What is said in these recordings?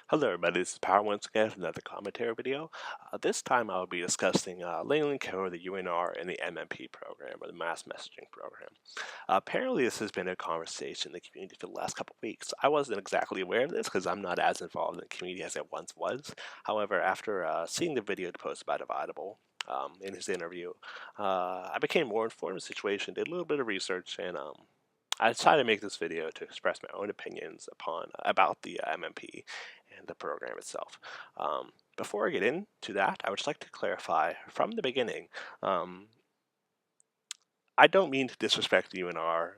Hello everybody, this is Power once again with another commentary video. This time I'll be discussing Ling Code, the UNR, and the MMP program, or the Mass Messaging Program. Apparently this has been a conversation in the community for the last couple of weeks. I wasn't exactly aware of this because I'm not as involved in the community as I once was. However, after seeing the video posted by Dividable in his interview, I became more informed of the situation, did a little bit of research, and I decided to make this video to express my own opinions about the MMP and the program itself. Before I get into that, I would just like to clarify from the beginning, I don't mean to disrespect UNR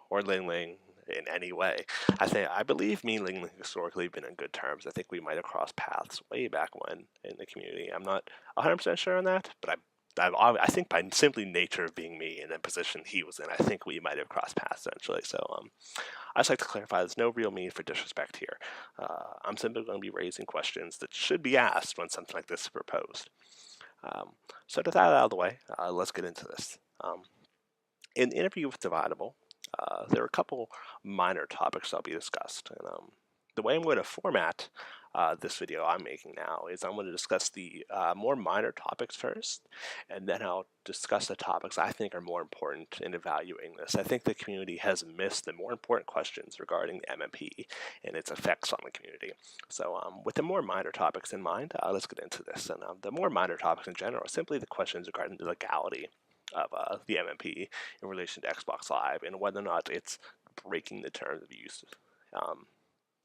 or Ling Ling in any way. I believe me and Ling Ling historically have been in good terms. I think we might have crossed paths way back when in the community. I'm not 100% sure on that, but I think by simply nature of being me in the position he was in, I think we might have crossed paths eventually. So I just like to clarify there's no real need for disrespect here. I'm simply going to be raising questions that should be asked when something like this is proposed. So to that out of the way, let's get into this. In the interview with Dividable, there are a couple minor topics that'll be discussed. And the way I'm going to format this video I'm making now is I'm going to discuss the more minor topics first, and then I'll discuss the topics I think are more important in evaluating this. I think the community has missed the more important questions regarding the MMP and its effects on the community. So with the more minor topics in mind, let's get into this. And the more minor topics in general are simply the questions regarding the legality of the MMP in relation to Xbox Live and whether or not it's breaking the terms of use.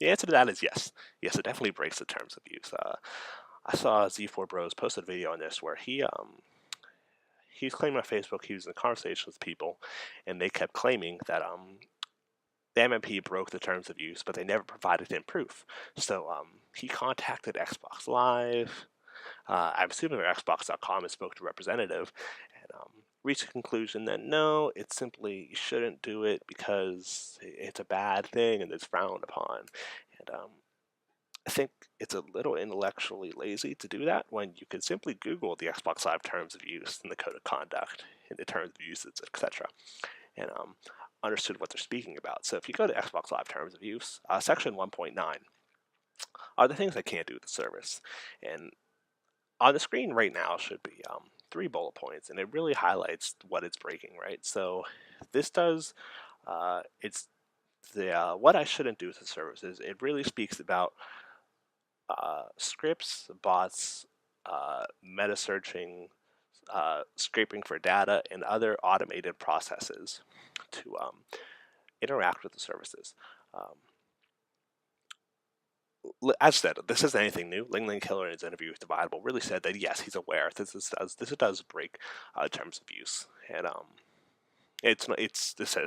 The answer to that is yes. Yes, it definitely breaks the terms of use. I saw Z4 Bros posted a video on this where he's claiming on Facebook he was in conversation with people, and they kept claiming that the MMP broke the terms of use, but they never provided him proof. So he contacted Xbox Live. I'm assuming Xbox.com and spoke to a representative, and reached a conclusion that no, it's simply you shouldn't do it because it's a bad thing and it's frowned upon. And I think it's a little intellectually lazy to do that when you can simply Google the Xbox Live terms of use and the code of conduct and the terms of usage, etc., and understood what they're speaking about. So if you go to Xbox Live terms of use, section 1.9 are the things I can't do with the service. And on the screen right now should be 3 bullet points, and it really highlights what it's breaking, right? So this does, it's the what I shouldn't do with the service is it really speaks about scripts, bots, meta searching, scraping for data, and other automated processes to interact with the services. As said, this isn't anything new. Ling Ling Killer in his interview with Dividable really said that yes, he's aware this does break terms of use, and this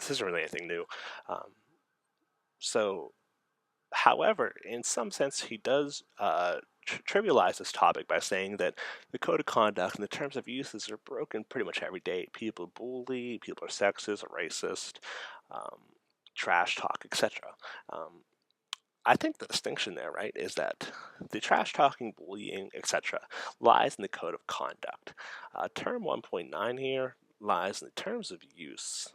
isn't really anything new. So, however, in some sense, he does trivialize this topic by saying that the code of conduct and the terms of uses are broken pretty much every day. People bully, people are sexist, racist, trash talk, etc. I think the distinction there, right, is that the trash talking, bullying, etc., lies in the code of conduct. Term 1.9 here lies in the terms of use.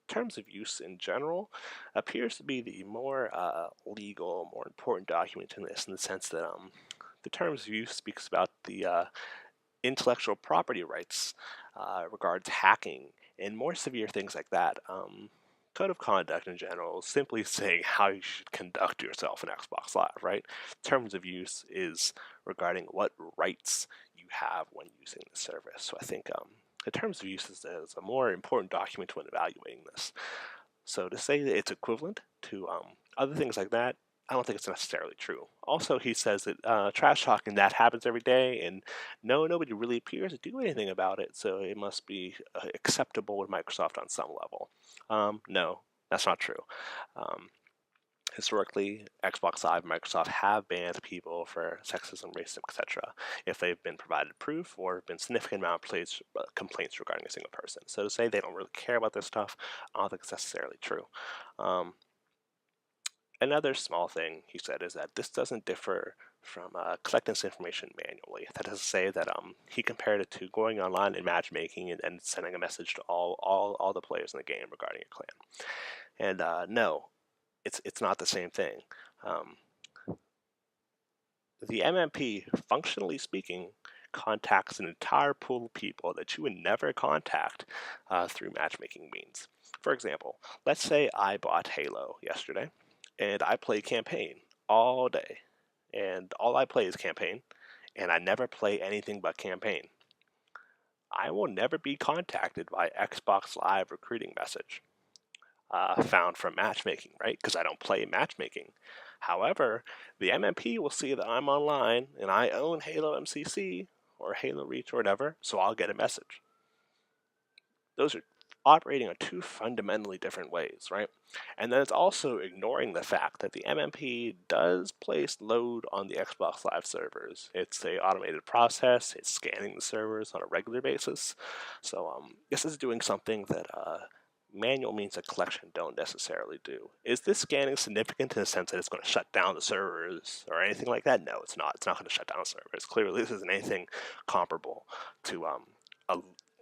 Terms of use in general appears to be the more legal, more important document in this, in the sense that the terms of use speaks about the intellectual property rights, regards hacking, and more severe things like that. Code of conduct in general is simply saying how you should conduct yourself in Xbox Live, right? Terms of use is regarding what rights you have when using the service. So I think the terms of use is a more important document when evaluating this. So to say that it's equivalent to other things like that, I don't think it's necessarily true. Also, he says that trash talking, that happens every day, and nobody really appears to do anything about it, so it must be acceptable with Microsoft on some level. No, that's not true. Historically, Xbox Live and Microsoft have banned people for sexism, racism, etc. if they've been provided proof or been significant amount of complaints regarding a single person. So to say they don't really care about this stuff, I don't think it's necessarily true. Another small thing he said is that this doesn't differ from collecting this information manually. That is to say that he compared it to going online and matchmaking and sending a message to all the players in the game regarding a clan. And no, it's not the same thing. The MMP, functionally speaking, contacts an entire pool of people that you would never contact through matchmaking means. For example, let's say I bought Halo yesterday, and I play campaign all day, and all I play is campaign, and I never play anything but campaign. I will never be contacted by Xbox Live recruiting message found from matchmaking, right? Because I don't play matchmaking. However, the MMP will see that I'm online and I own Halo MCC or Halo Reach or whatever, so I'll get a message. Those are operating on two fundamentally different ways, right? And then it's also ignoring the fact that the MMP does place load on the Xbox Live servers. It's a automated process. It's scanning the servers on a regular basis. So this is doing something that manual means of collection don't necessarily do. Is this scanning significant in the sense that it's going to shut down the servers or anything like that? No, it's not. It's not going to shut down the servers. Clearly, this isn't anything comparable to a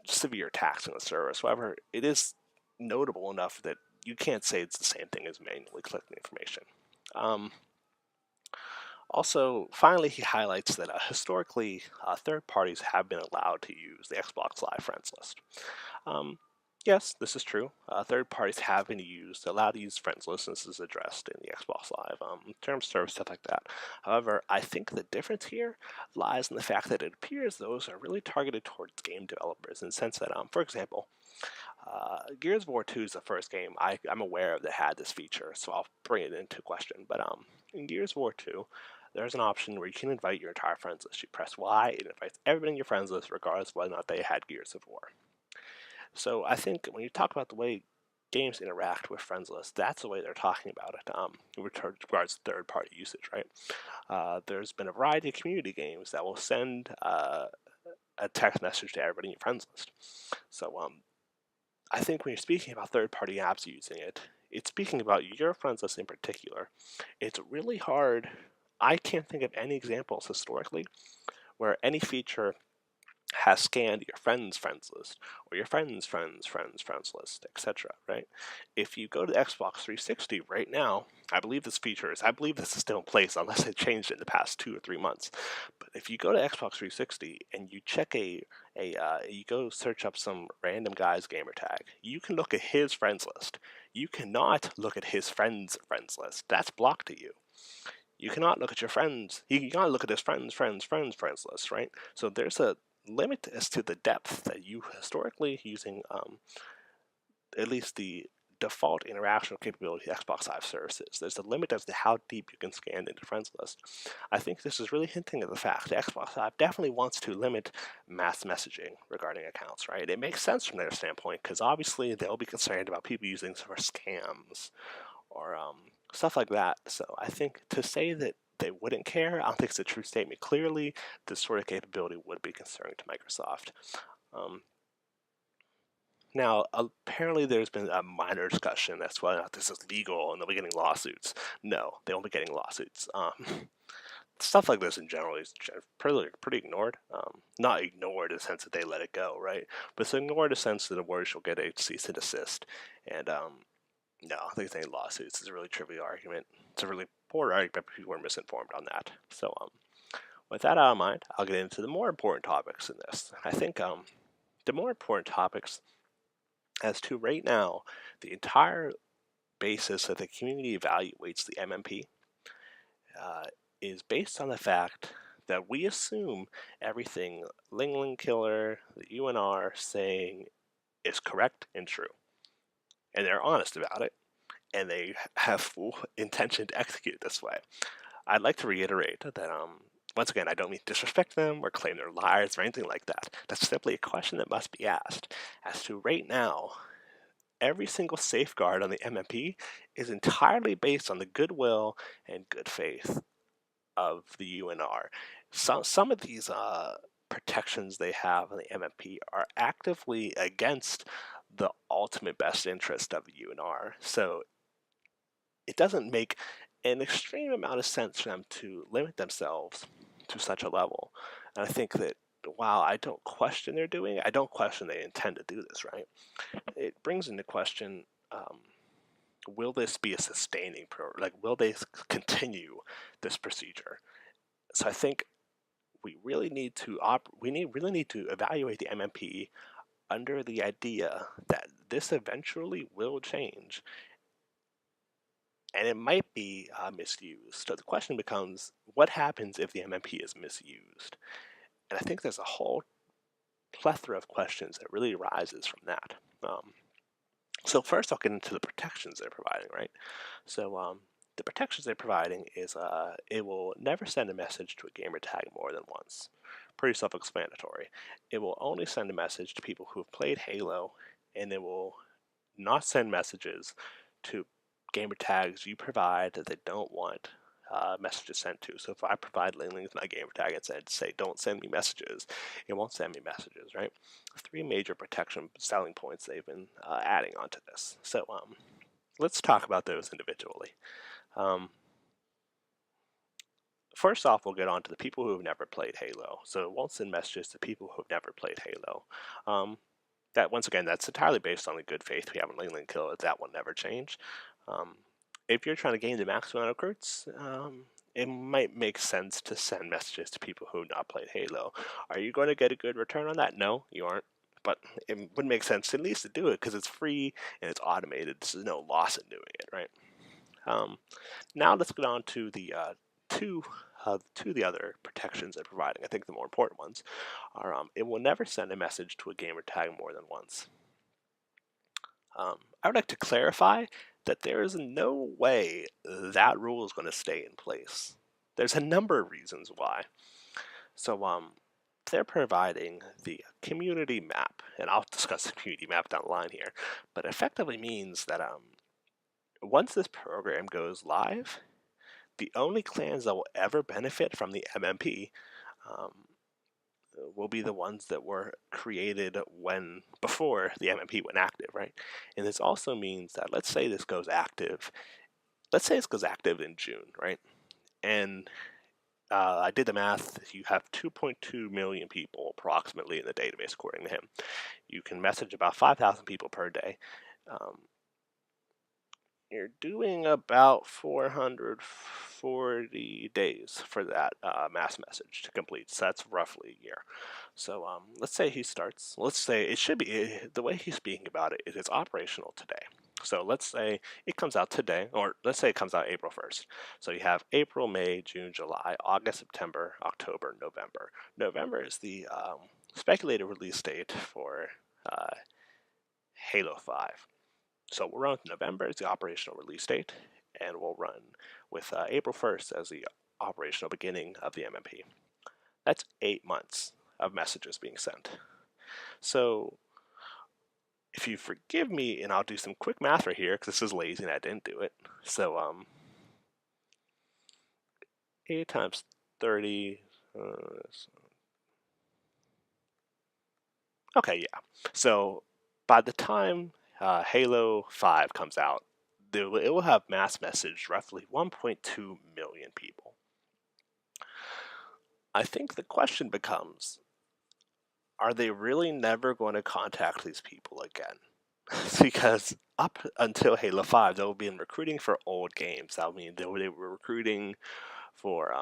severe tax on the service. However, it is notable enough that you can't say it's the same thing as manually collecting information. Also, finally, he highlights that historically, third parties have been allowed to use the Xbox Live friends list. Yes, this is true. Third parties have been allowed to use friends lists. This is addressed in the Xbox Live terms, service, stuff like that. However, I think the difference here lies in the fact that it appears those are really targeted towards game developers in the sense that, for example, Gears of War 2 is the first game I'm aware of that had this feature, so I'll bring it into question. But in Gears of War 2, there's an option where you can invite your entire friends list. You press Y, it invites everybody in your friends list, regardless of whether or not they had Gears of War. So I think when you talk about the way games interact with friends lists, that's the way they're talking about it with regards to third-party usage, right? There's been a variety of community games that will send a text message to everybody in your friends list. So I think when you're speaking about third-party apps using it, it's speaking about your friends list in particular. It's really hard. I can't think of any examples historically where any feature has scanned your friends list or your friends list, etc. Right? If you go to Xbox 360 right now, I believe this is still in place unless they changed it in the past 2 or 3 months. But if you go to Xbox 360 and you check you go search up some random guy's gamer tag, you can look at his friends list. You cannot look at his friends list. That's blocked to you. You cannot look at your friends. You cannot look at his friends list, right? So there's a limit as to the depth that you historically using at least the default interaction capability of Xbox Live services. There's a limit as to how deep you can scan into friends list. I think this is really hinting at the fact that Xbox Live definitely wants to limit mass messaging regarding accounts, right? It makes sense from their standpoint because obviously they'll be concerned about people using this for scams or stuff like that. So I think to say that they wouldn't care, I don't think it's a true statement. Clearly, this sort of capability would be concerning to Microsoft. Now, apparently there's been a minor discussion as to whether or not this is legal and they'll be getting lawsuits. No, they won't be getting lawsuits. Stuff like this in general is pretty ignored. Not ignored in the sense that they let it go, right? But it's ignored in the sense that the words will get a cease and desist. And no, I think any lawsuits is a really trivial argument. It's a really poor argument, but people are misinformed on that. So with that out of mind, I'll get into the more important topics in this. I think the more important topics as to right now, the entire basis that the community evaluates the MMP is based on the fact that we assume everything Ling Ling Killer, the UNR saying is correct and true. And they're honest about it, and they have full intention to execute this way. I'd like to reiterate that once again, I don't mean to disrespect them or claim they're liars or anything like that. That's simply a question that must be asked. As to right now, every single safeguard on the MMP is entirely based on the goodwill and good faith of the UNR. Some of these protections they have on the MMP are actively against the ultimate best interest of the UNR. So it doesn't make an extreme amount of sense for them to limit themselves to such a level. And I think that while I don't question they're doing it, I don't question they intend to do this, right? It brings into question, will this be a sustaining will they continue this procedure? So I think we really need to really need to evaluate the MMP under the idea that this eventually will change, and it might be misused. So the question becomes, what happens if the MMP is misused? And I think there's a whole plethora of questions that really arises from that. So first, I'll get into the protections they're providing, right? So the protections they're providing is it will never send a message to a gamer tag more than once. Pretty self-explanatory. It will only send a message to people who have played Halo, and it will not send messages to gamer tags you provide that they don't want messages sent to. So if I provide Ling Ling's my gamer tag and say don't send me messages, it won't send me messages, right? Three major protection selling points they've been adding onto this. So let's talk about those individually. First off, we'll get on to the people who have never played Halo. So it won't send messages to people who have never played Halo. That once again, that's entirely based on the good faith we have in Ling Ling Kill. That will never change. If you're trying to gain the maximum amount of recruits, it might make sense to send messages to people who have not played Halo. Are you going to get a good return on that? No, you aren't. But it would make sense at least to do it because it's free and it's automated. There's no loss in doing it, right? Now let's get on to the two of the other protections they're providing. I think the more important ones are it will never send a message to a gamer tag more than once. I would like to clarify that there is no way that rule is going to stay in place. There's a number of reasons why. So they're providing the community map, and I'll discuss the community map down the line here, but effectively means that once this program goes live, the only clans that will ever benefit from the MMP will be the ones that were created before the MMP went active, right? And this also means that let's say this goes active in June, right? And I did the math. You have 2.2 million people approximately in the database, according to him. You can message about 5,000 people per day. You're doing about 440 days for that mass message to complete. So that's roughly a year. So let's say he starts. Let's say it should be the way he's speaking about it is it's operational today. So let's say it comes out today, or let's say it comes out April 1st. So you have April, May, June, July, August, September, October, November. November is the speculated release date for Halo 5. So we'll run with November as the operational release date, and we'll run with April 1st as the operational beginning of the MMP. That's 8 months of messages being sent. So if you forgive me, and I'll do some quick math right here, because this is lazy and I didn't do it. So 8 times 30. Okay, yeah. So by the time Halo 5 comes out, it will have mass messaged roughly 1.2 million people. I think the question becomes, are they really never going to contact these people again? Because up until Halo 5, they'll be recruiting for old games. That means they were recruiting for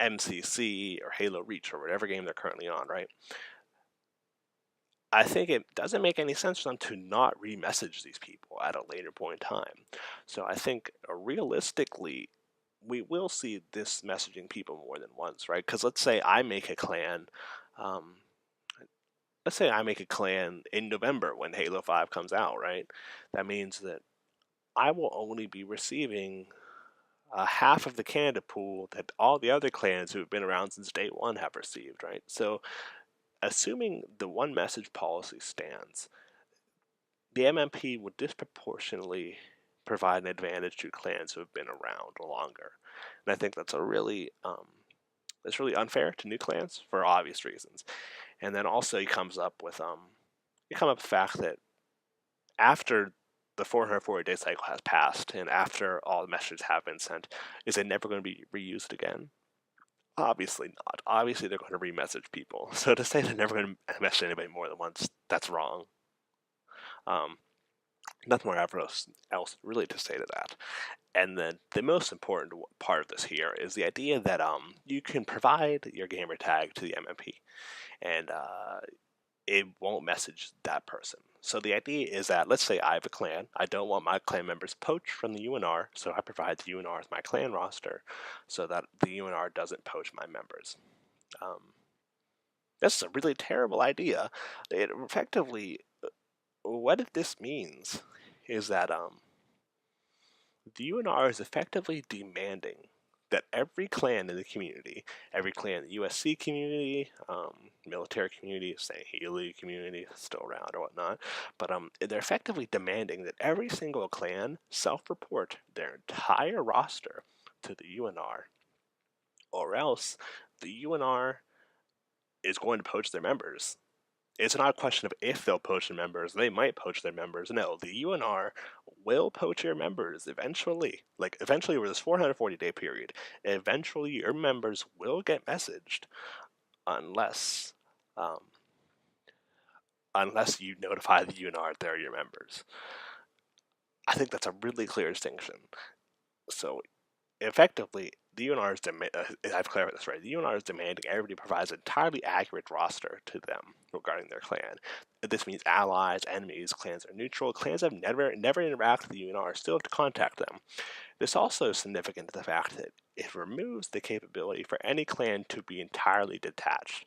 MCC or Halo Reach or whatever game they're currently on, right? I think it doesn't make any sense for them to not re-message these people at a later point in time. So I think realistically, we will see this messaging people more than once, right? Because let's say I make a clan. Let's say I make a clan in November when Halo 5 comes out, right? That means that I will only be receiving half of the candidate pool that all the other clans who have been around since day one have received, right? So assuming the one message policy stands, the MMP would disproportionately provide an advantage to clans who have been around longer. And I think that's really unfair to new clans for obvious reasons. And then also he comes up with the fact that after the 440 day cycle has passed and after all the messages have been sent, is it never going to be reused again? Obviously not. Obviously they're going to re-message people. So to say they're never going to message anybody more than once, that's wrong. Nothing more else really to say to that. And then the most important part of this here is the idea that you can provide your gamer tag to the MMP, and it won't message that person. So the idea is that, let's say I have a clan, I don't want my clan members poached from the UNR, so I provide the UNR with my clan roster so that the UNR doesn't poach my members. This is a really terrible idea. It effectively, what this means is that the UNR is effectively demanding that every clan in the community, every clan in the USC community, military community, St. Healy community, still around or whatnot, but they're effectively demanding that every single clan self-report their entire roster to the UNR, or else the UNR is going to poach their members. It's not a question of if they'll poach their members. They might poach their members. No, the UNR will poach your members eventually. Like, eventually over this 440-day period, eventually your members will get messaged unless um, unless you notify the UNR they're your members. I think that's a really clear distinction. So effectively, the UNR is I've clarified this right. The UNR is demanding everybody provides an entirely accurate roster to them regarding their clan. This means allies, enemies, clans are neutral. Clans have never interacted with the UNR, still have to contact them. This also is significant to the fact that it removes the capability for any clan to be entirely detached.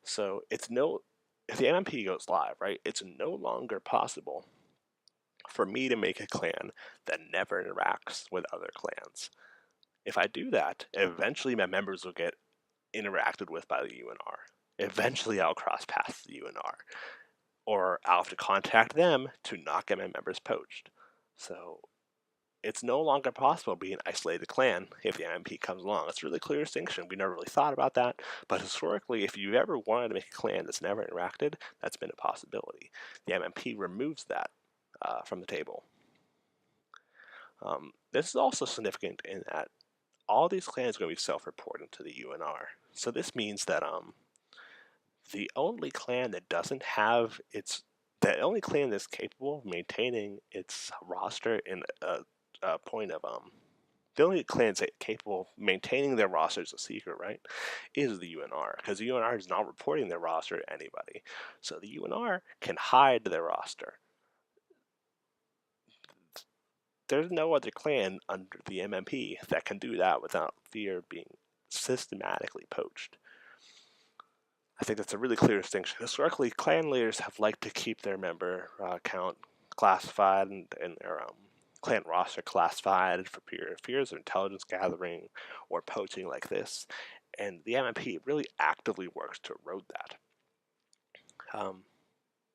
So if the MMP goes live, right, it's no longer possible for me to make a clan that never interacts with other clans. If I do that, eventually my members will get interacted with by the UNR. Eventually I'll cross paths the UNR, or I'll have to contact them to not get my members poached. So it's no longer possible to be an isolated clan if the MMP comes along. It's a really clear distinction. We never really thought about that, but historically, if you've ever wanted to make a clan that's never interacted, that's been a possibility. The MMP removes that from the table. This is also significant in that all these clans are going to be self-reporting to the UNR. So this means that the only clan that doesn't have the only clan that's capable of maintaining its roster in a point of the only clans that are capable of maintaining their rosters a secret, right, is the UNR, because the UNR is not reporting their roster to anybody. So the UNR can hide their roster. There's no other clan under the MMP that can do that without fear of being systematically poached. I think that's a really clear distinction. Historically, clan leaders have liked to keep their member count classified and their clan roster classified for fears of intelligence gathering or poaching like this, and the MMP really actively works to erode that.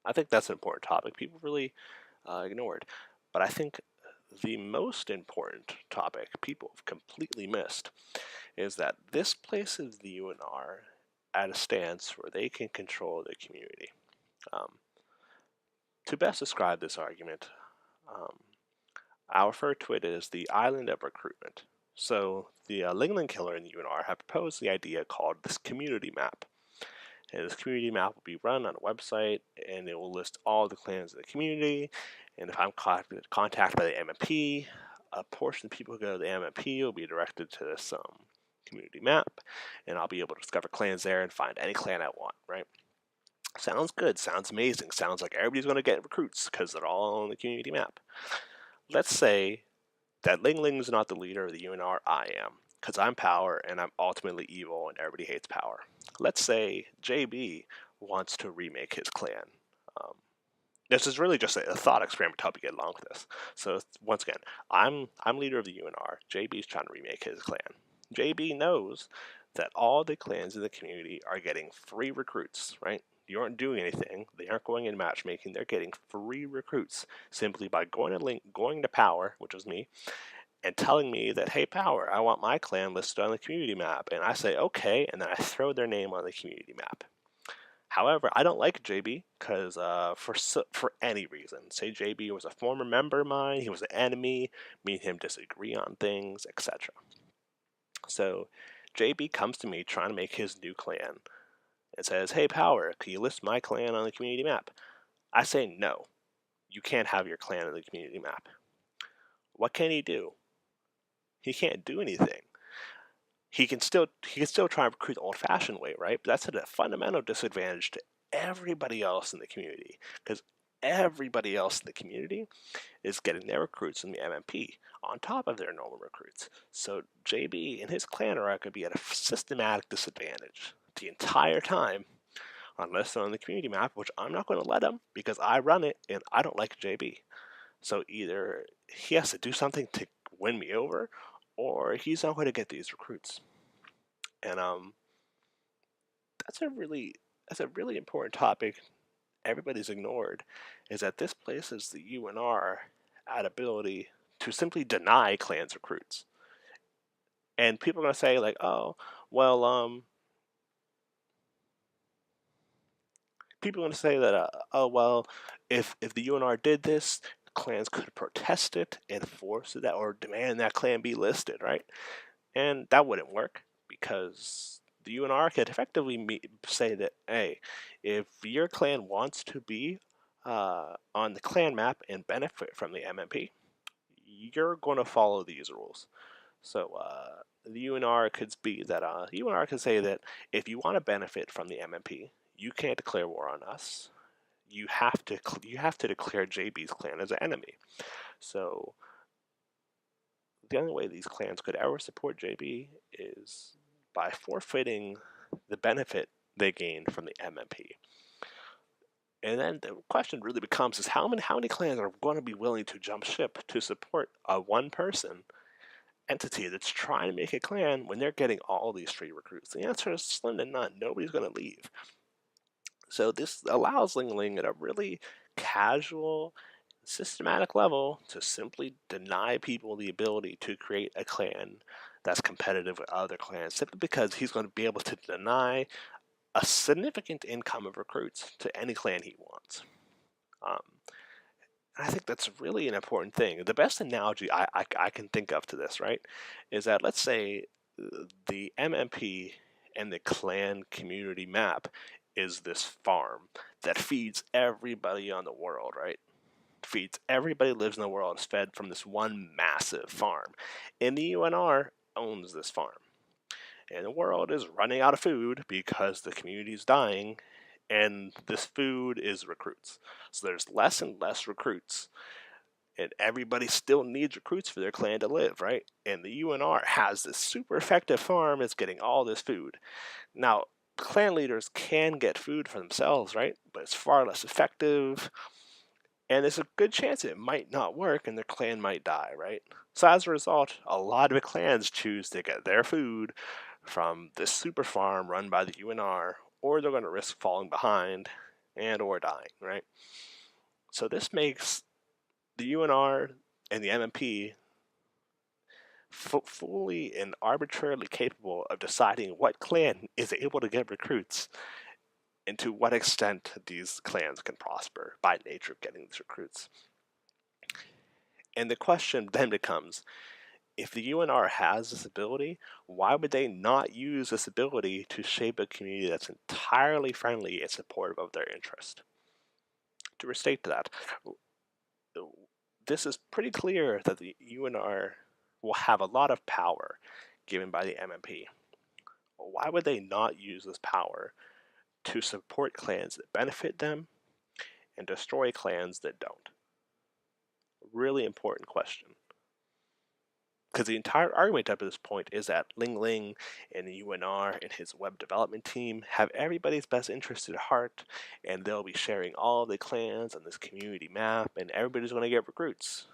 I think that's an important topic people really ignored, but I think the most important topic people have completely missed is that this places the UNR at a stance where they can control the community. To best describe this argument, I'll refer to it as the island of recruitment. So the Lingling Killer and the UNR have proposed the idea called this community map. And this community map will be run on a website, and it will list all the clans in the community. And if I'm contacted by the MMP, a portion of the people who go to the MMP will be directed to this community map, and I'll be able to discover clans there and find any clan I want, right? Sounds good, sounds amazing, sounds like everybody's going to get recruits because they're all on the community map. Let's say that Ling Ling's not the leader of the UNR, I am, because I'm power and I'm ultimately evil and everybody hates power. Let's say JB wants to remake his clan. This is really just a thought experiment to help you get along with this. So once again, I'm leader of the UNR. JB's trying to remake his clan. JB knows that all the clans in the community are getting free recruits, right? You aren't doing anything. They aren't going in matchmaking. They're getting free recruits simply by going to Power, which is me, and telling me that, hey, Power, I want my clan listed on the community map. And I say, okay, and then I throw their name on the community map. However, I don't like JB because for any reason, say JB was a former member of mine, he was an enemy, me and him disagree on things, etc. So JB comes to me trying to make his new clan and says, hey, Power, can you list my clan on the community map? I say, no, you can't have your clan on the community map. What can he do? He can't do anything. He can still try and recruit the old-fashioned way, right? But that's at a fundamental disadvantage to everybody else in the community, because everybody else in the community is getting their recruits from the MMP on top of their normal recruits. So JB and his clan are going to be at a systematic disadvantage the entire time unless they're on the community map, which I'm not going to let him because I run it and I don't like JB. So either he has to do something to win me over, or he's not going to get these recruits. And that's a really important topic everybody's ignored, is that this places the UNR at ability to simply deny clans recruits. And people are going to say like, oh, well, people are going to say that, oh, well, if the UNR did this, clans could protest it and force it or demand that clan be listed, right? And that wouldn't work because the UNR could effectively say that, hey, if your clan wants to be on the clan map and benefit from the MMP, you're going to follow these rules. So the UNR could be that UNR could say that if you want to benefit from the MMP, you can't declare war on us. You have to declare JB's clan as an enemy. So the only way these clans could ever support JB is by forfeiting the benefit they gain from the MMP. And then the question really becomes is how many clans are going to be willing to jump ship to support a one-person entity that's trying to make a clan when they're getting all these free recruits? The answer is slim to none. Nobody's going to leave. So this allows Ling Ling at a really casual, systematic level to simply deny people the ability to create a clan that's competitive with other clans, simply because he's going to be able to deny a significant income of recruits to any clan he wants. Um, I think that's really an important thing. The best analogy I can think of to this, right, is that let's say the MMP and the clan community map is this farm that feeds everybody on the world, right? Feeds everybody who lives in the world is fed from this one massive farm. And the UNR owns this farm. And the world is running out of food because the community is dying, and this food is recruits. So there's less and less recruits. And everybody still needs recruits for their clan to live, right? And the UNR has this super effective farm that's getting all this food. Now, clan leaders can get food for themselves, right? But it's far less effective, and there's a good chance it might not work and their clan might die, right? So as a result, a lot of clans choose to get their food from this super farm run by the UNR, or they're going to risk falling behind and or dying, right? So this makes the UNR and the MMP fully and arbitrarily capable of deciding what clan is able to get recruits and to what extent these clans can prosper by nature of getting these recruits. And the question then becomes, if the UNR has this ability, why would they not use this ability to shape a community that's entirely friendly and supportive of their interest? To restate that, this is pretty clear that the UNR will have a lot of power given by the MMP. Why would they not use this power to support clans that benefit them and destroy clans that don't? Really important question. Because the entire argument up to this point is that Ling Ling and the UNR and his web development team have everybody's best interest at heart, and they'll be sharing all the clans on this community map, and everybody's going to get recruits.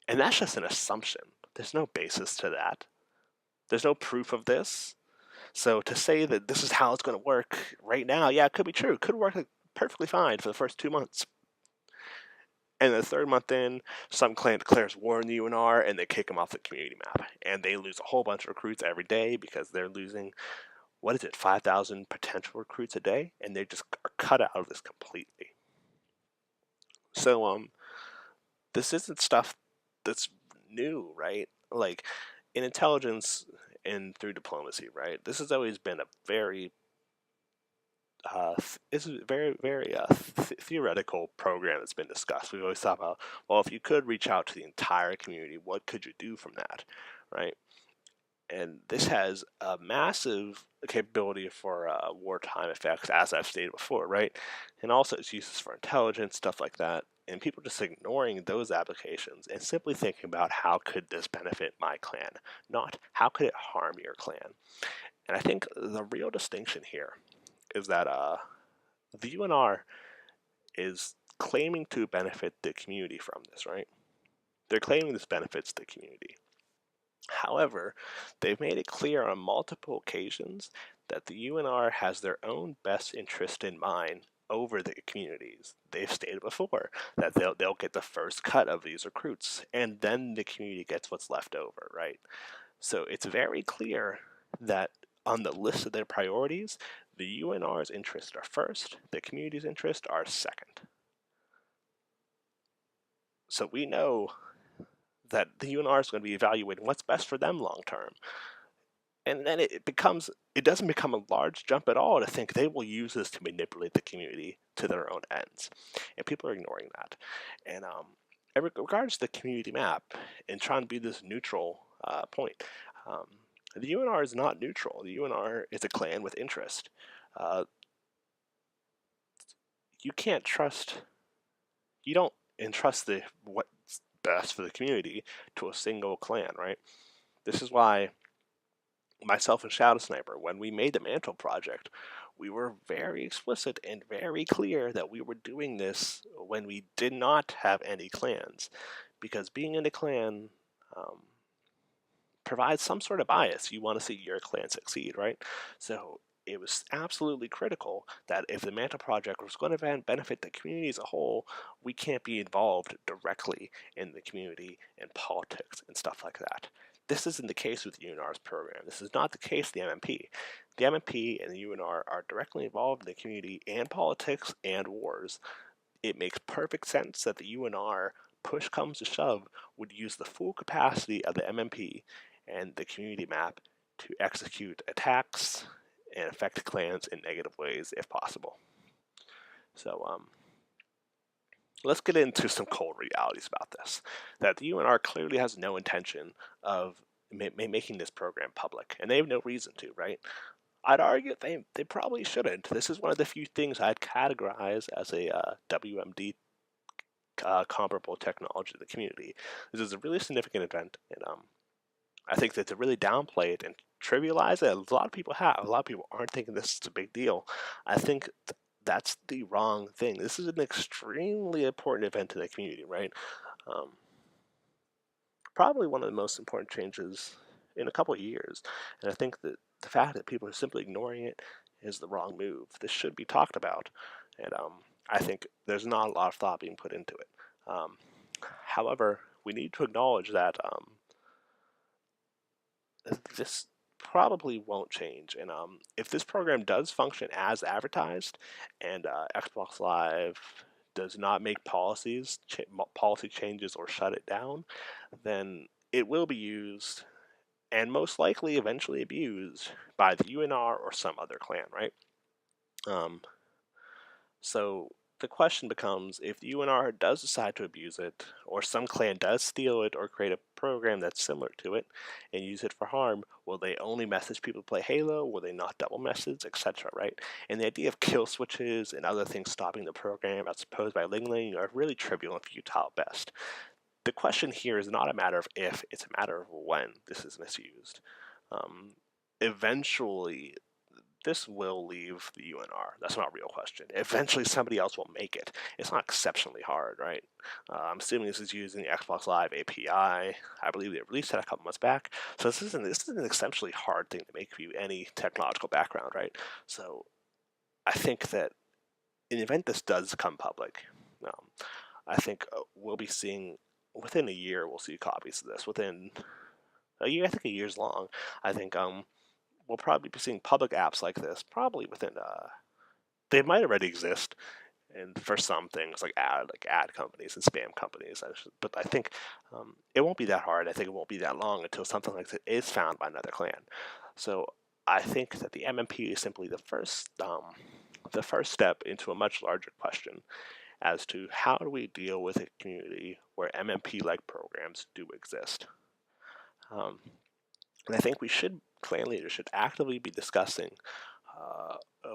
And that's just an assumption. There's no basis to that. There's no proof of this. So to say that this is how it's going to work right now, yeah, it could be true. It could work perfectly fine for the first 2 months. And the third month in, some clan declares war on the UNR and they kick them off the community map. And they lose a whole bunch of recruits every day because they're losing, 5,000 potential recruits a day? And they just are cut out of this completely. So, this isn't stuff that's new, right? Like, in intelligence and through diplomacy, right? This has always been a very is a very, very theoretical program that's been discussed. We always talk about, well, if you could reach out to the entire community, what could you do from that, right? And this has a massive capability for wartime effects, as I've stated before, right? And also its uses for intelligence, stuff like that. And people just ignoring those applications and simply thinking about how could this benefit my clan, not how could it harm your clan. And I think the real distinction here is that the UNR is claiming to benefit the community from this, right? They're claiming this benefits the community. However, they've made it clear on multiple occasions that the UNR has their own best interest in mind over the communities. They've stated before that they'll get the first cut of these recruits, and then the community gets what's left over, right? So it's very clear that on the list of their priorities, the UNR's interests are first, the community's interests are second. So we know that the UNR is going to be evaluating what's best for them long term. And then it doesn't become a large jump at all to think they will use this to manipulate the community to their own ends. And people are ignoring that. And in regards to the community map and trying to be this neutral point, um, the UNR is not neutral. The UNR is a clan with interest. Uh, you can't trust, you don't entrust what's best for the community to a single clan, right? This is why myself and Shadow Sniper, when we made the Mantle project, we were very explicit and very clear that we were doing this when we did not have any clans, because being in a clan provides some sort of bias. You want to see your clan succeed, right? So it was absolutely critical that if the Mantle project was going to benefit the community as a whole, we can't be involved directly in the community and politics and stuff like that. This isn't the case with UNR's program. This is not the case with the MMP. The MMP and the UNR are directly involved in the community and politics and wars. It makes perfect sense that the UNR, push comes to shove, would use the full capacity of the MMP and the community map to execute attacks and affect clans in negative ways if possible. So let's get into some cold realities about this. That the UNR clearly has no intention of making this program public, and they have no reason to, right? I'd argue they probably shouldn't. This is one of the few things I'd categorize as a WMD comparable technology to the community. This is a really significant event, and I think that to really downplay it and trivialize it, a lot of people have. A lot of people aren't thinking this is a big deal. I think that's the wrong thing. This is an extremely important event to the community, right? Um, Probably one of the most important changes in a couple of years. And I think that the fact that people are simply ignoring it is the wrong move. This should be talked about. And I think there's not a lot of thought being put into it. However, we need to acknowledge that this probably won't change. And if this program does function as advertised, and Xbox Live does not make policy changes or shut it down, then it will be used and most likely eventually abused by the UNR or some other clan, right? Um, so the question becomes, if the UNR does decide to abuse it, or some clan does steal it or create a program that's similar to it and use it for harm, will they only message people to play Halo? Will they not double message, etc., right? And the idea of kill switches and other things stopping the program as proposed by Ling Ling are really trivial and futile at best. The question here is not a matter of if, it's a matter of when this is misused. Eventually, this will leave the UNR. That's not a real question. Eventually, somebody else will make it. It's not exceptionally hard, right? I'm assuming this is using the Xbox Live API. I believe they released that a couple months back. So this isn't an exceptionally hard thing to make for you any technological background, right? So I think that in the event this does come public, I think we'll be seeing within a year. We'll see copies of this within a year. I think a year's long. I think we'll probably be seeing public apps like this probably within they might already exist and for some things like ad companies and spam companies, but I think it won't be that hard. I think it won't be that long until something like this is found by another clan. So I think that the MMP is simply the first step into a much larger question as to how do we deal with a community where MMP-like programs do exist. Um, and I think clan leaders should actively be discussing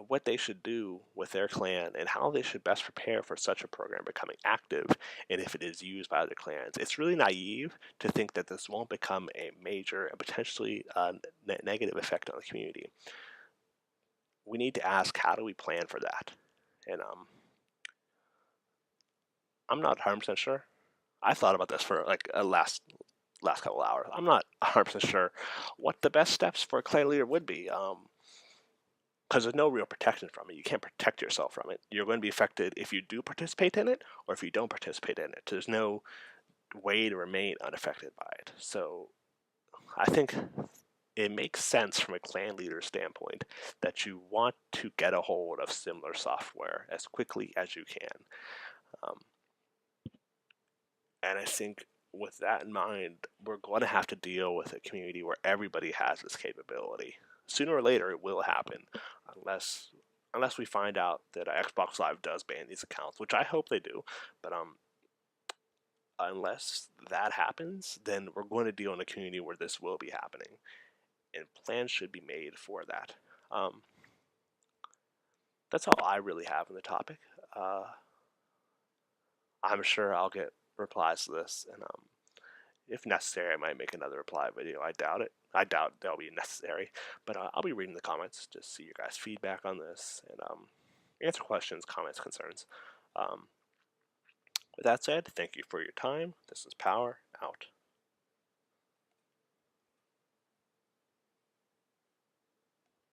what they should do with their clan and how they should best prepare for such a program becoming active and if it is used by other clans. It's really naive to think that this won't become a major and potentially negative effect on the community. We need to ask, how do we plan for that? And I'm not 100% sure. I thought about this for like a last couple hours. I'm not 100% sure what the best steps for a clan leader would be. Because there's no real protection from it. You can't protect yourself from it. You're going to be affected if you do participate in it or if you don't participate in it. There's no way to remain unaffected by it. So I think it makes sense from a clan leader standpoint that you want to get a hold of similar software as quickly as you can. Um, and I think with that in mind, we're going to have to deal with a community where everybody has this capability. Sooner or later, it will happen, unless we find out that Xbox Live does ban these accounts, which I hope they do. But unless that happens, then we're going to deal in a community where this will be happening, and plans should be made for that. Um, that's all I really have on the topic. Uh, I'm sure I'll get replies to this, and if necessary, I might make another reply video. I doubt it. I doubt that'll be necessary, but I'll be reading the comments to see your guys' feedback on this and answer questions, comments, concerns. Um, with that said, thank you for your time. This is Power out.